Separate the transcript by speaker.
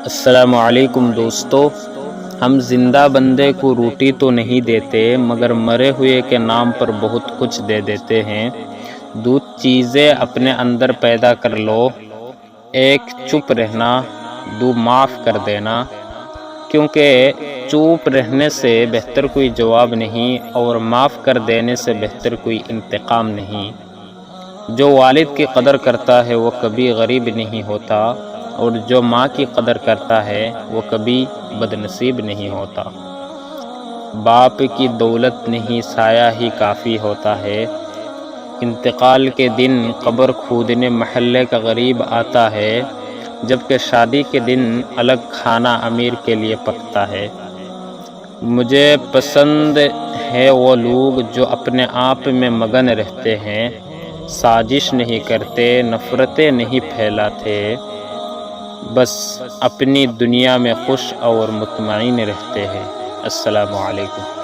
Speaker 1: السلام علیکم دوستو، ہم زندہ بندے کو روٹی تو نہیں دیتے مگر مرے ہوئے کے نام پر بہت کچھ دے دیتے ہیں۔ دو چیزیں اپنے اندر پیدا کر لو، ایک چپ رہنا، دو معاف کر دینا، کیونکہ چپ رہنے سے بہتر کوئی جواب نہیں اور معاف کر دینے سے بہتر کوئی انتقام نہیں۔ جو والد کی قدر کرتا ہے وہ کبھی غریب نہیں ہوتا، اور جو ماں کی قدر کرتا ہے وہ کبھی بد نصیب نہیں ہوتا۔ باپ کی دولت نہیں، سایہ ہی کافی ہوتا ہے۔ انتقال کے دن قبر کھودنے محلے کا غریب آتا ہے، جبکہ شادی کے دن الگ کھانا امیر کے لیے پکتا ہے۔ مجھے پسند ہے وہ لوگ جو اپنے آپ میں مگن رہتے ہیں، سازش نہیں کرتے، نفرتیں نہیں پھیلاتے، بس اپنی دنیا میں خوش اور مطمئن رہتے ہیں۔ السلام علیکم۔